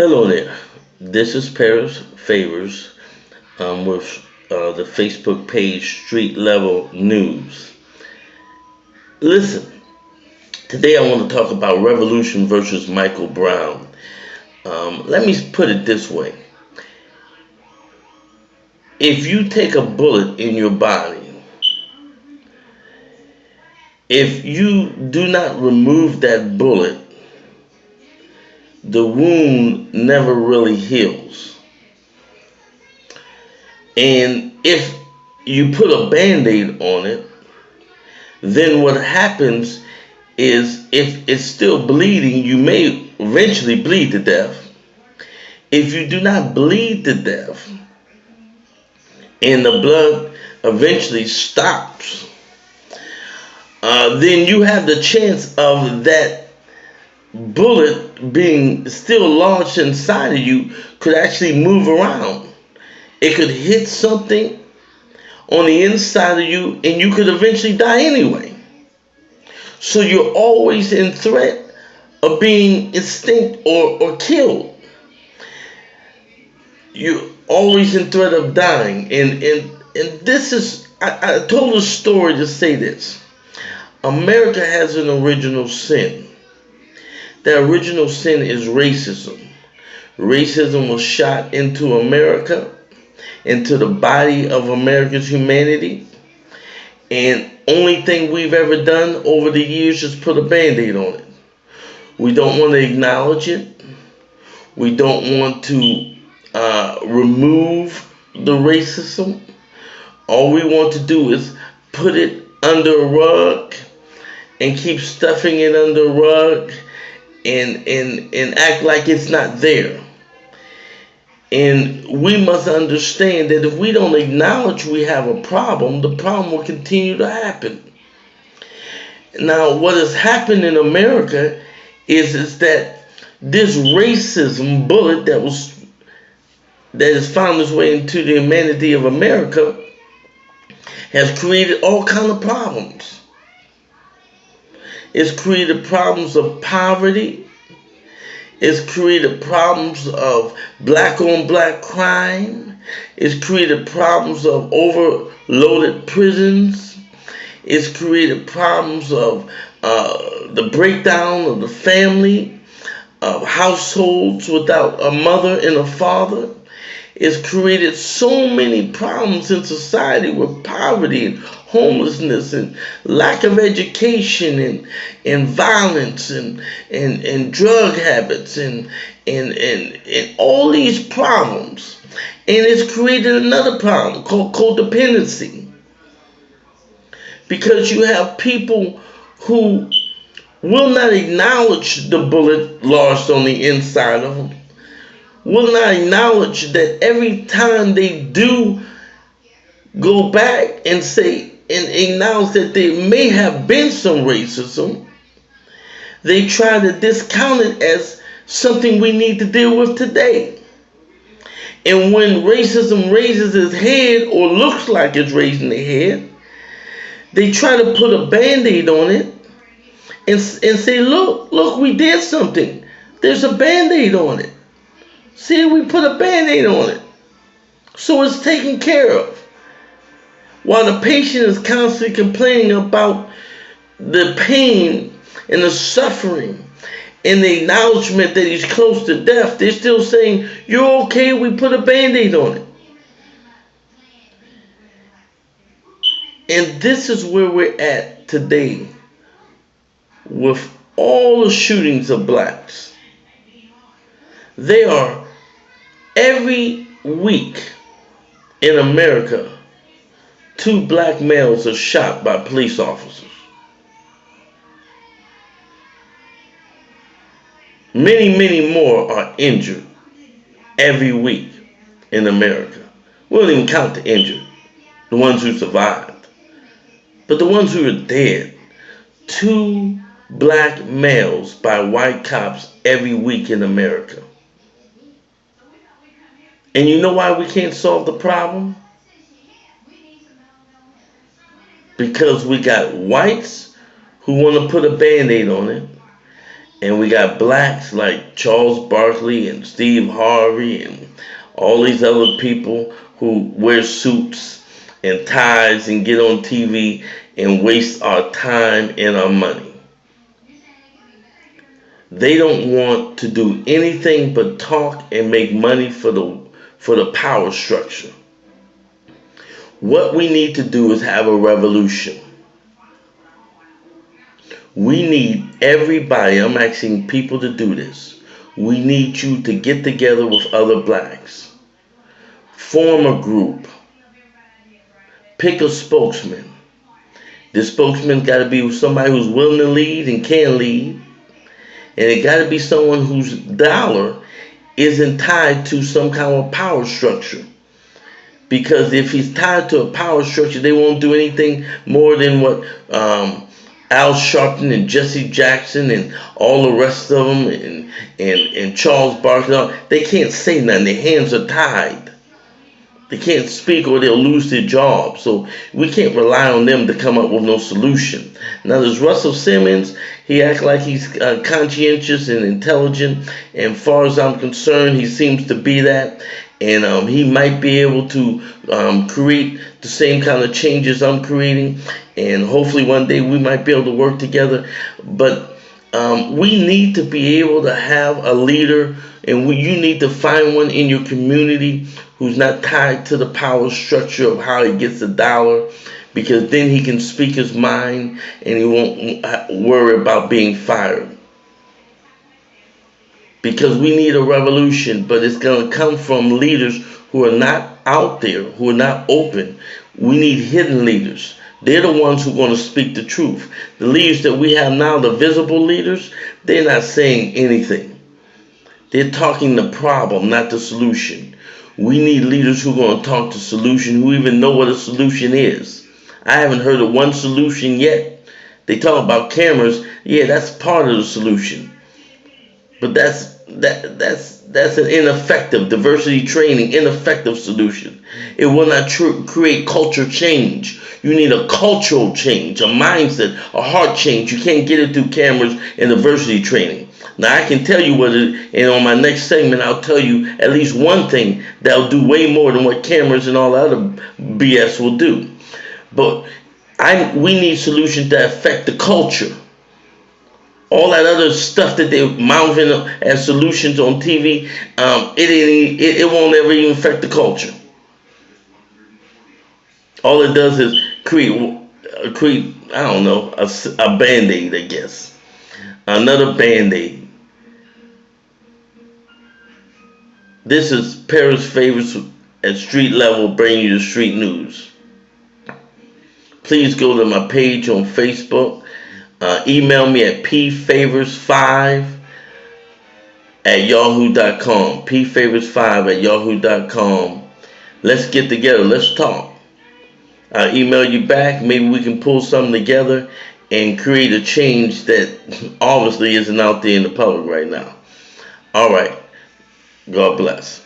Hello there. This is Paris Favors with the Facebook page Street Level News. Listen, today I want to talk about Revolution versus Michael Brown. Let me put it this way. If you take a bullet in your body, if you do not remove that bullet, the wound never really heals. And if you put a band-aid on it, then what happens is if it's still bleeding, you may eventually bleed to death. If you do not bleed to death and the blood eventually stops, then you have the chance of that bullet being still lodged inside of you could actually move around. It could hit something on the inside of you and you could eventually die anyway. So you're always in threat of being extinct or killed. You're always in threat of dying. And this is, I told a story to say this. America has an original sin. The original sin is racism. Racism was shot into America, into the body of America's humanity. And only thing we've ever done over the years is put a band-aid on it. We don't want to acknowledge it. We don't want to remove the racism. All we want to do is put it under a rug and keep stuffing it under a rug and act like it's not there. And we must understand that if we don't acknowledge we have a problem, the problem will continue to happen. Now, what has happened in America is that this racism bullet that has found its way into the humanity of America has created all kinds of problems. It's created problems of poverty. It's created problems of black on black crime. It's created problems of overloaded prisons. It's created problems of the breakdown of the family, of households without a mother and a father. It's created so many problems in society with poverty and homelessness and lack of education and violence and drug habits and all these problems. And it's created another problem called codependency. Because you have people who will not acknowledge the bullet lodged on the inside of them, will not acknowledge that every time they do go back and say and acknowledge that there may have been some racism, they try to discount it as something we need to deal with today. And when racism raises its head or looks like it's raising its head, they try to put a band-aid on it and say, look, we did something. There's a band-aid on it. See, we put a band-aid on it. So it's taken care of. While the patient is constantly complaining about the pain and the suffering and the acknowledgement that he's close to death, they're still saying, you're okay, we put a band-aid on it. And this is where we're at today with all the shootings of blacks. They are every week in America, 2 black males are shot by police officers. Many, many more are injured every week in America. We don't even count the injured, the ones who survived. But the ones who are dead, 2 black males by white cops every week in America. And you know why we can't solve the problem? Because we got whites who want to put a band-aid on it, And we got blacks like Charles Barkley and Steve Harvey and all these other people who wear suits and ties and get on TV and waste our time and our money. They don't want to do anything but talk and make money for the power structure. What we need to do is have a revolution. We need everybody, I'm asking people to do this. We need you to get together with other blacks. Form a group. Pick a spokesman. The spokesman got to be somebody who's willing to lead and can lead. And it got to be someone whose dollar isn't tied to some kind of power structure. Because if he's tied to a power structure, they won't do anything more than what Al Sharpton and Jesse Jackson and all the rest of them and Charles Barkley. They can't say nothing. Their hands are tied. They can't speak or they'll lose their job. So we can't rely on them to come up with no solution. Now there's Russell Simmons. He acts like he's conscientious and intelligent. And as far as I'm concerned, he seems to be that. And he might be able to create the same kind of changes I'm creating. And hopefully one day we might be able to work together. But we need to be able to have a leader. And you need to find one in your community who's not tied to the power structure of how he gets the dollar. Because then he can speak his mind and he won't worry about being fired. Because we need a revolution, but it's going to come from leaders who are not out there, who are not open. We need hidden leaders. They're the ones who are going to speak the truth. The leaders that we have now, the visible leaders, they're not saying anything. They're talking the problem, not the solution. We need leaders who are going to talk the solution, who even know what a solution is. I haven't heard of one solution yet. They talk about cameras. Yeah, that's part of the solution. But that's an ineffective diversity training, ineffective solution. It will not create culture change. You need a cultural change, a mindset, a heart change. You can't get it through cameras and diversity training. Now I can tell you what it, and on my next segment I'll tell you at least one thing that'll do way more than what cameras and all that other BS will do. But we need solutions that affect the culture. All that other stuff that they're mouthing as solutions on TV, it won't ever even affect the culture. All it does is create I don't know, a Band-Aid, I guess. Another Band-Aid. This is Paris Favorites at street level, bringing you the street news. Please go to my page on Facebook. Email me at pfavorites5@yahoo.com. pfavorites5@yahoo.com. Let's get together. Let's talk. I'll email you back. Maybe we can pull something together and create a change that obviously isn't out there in the public right now. All right. God bless.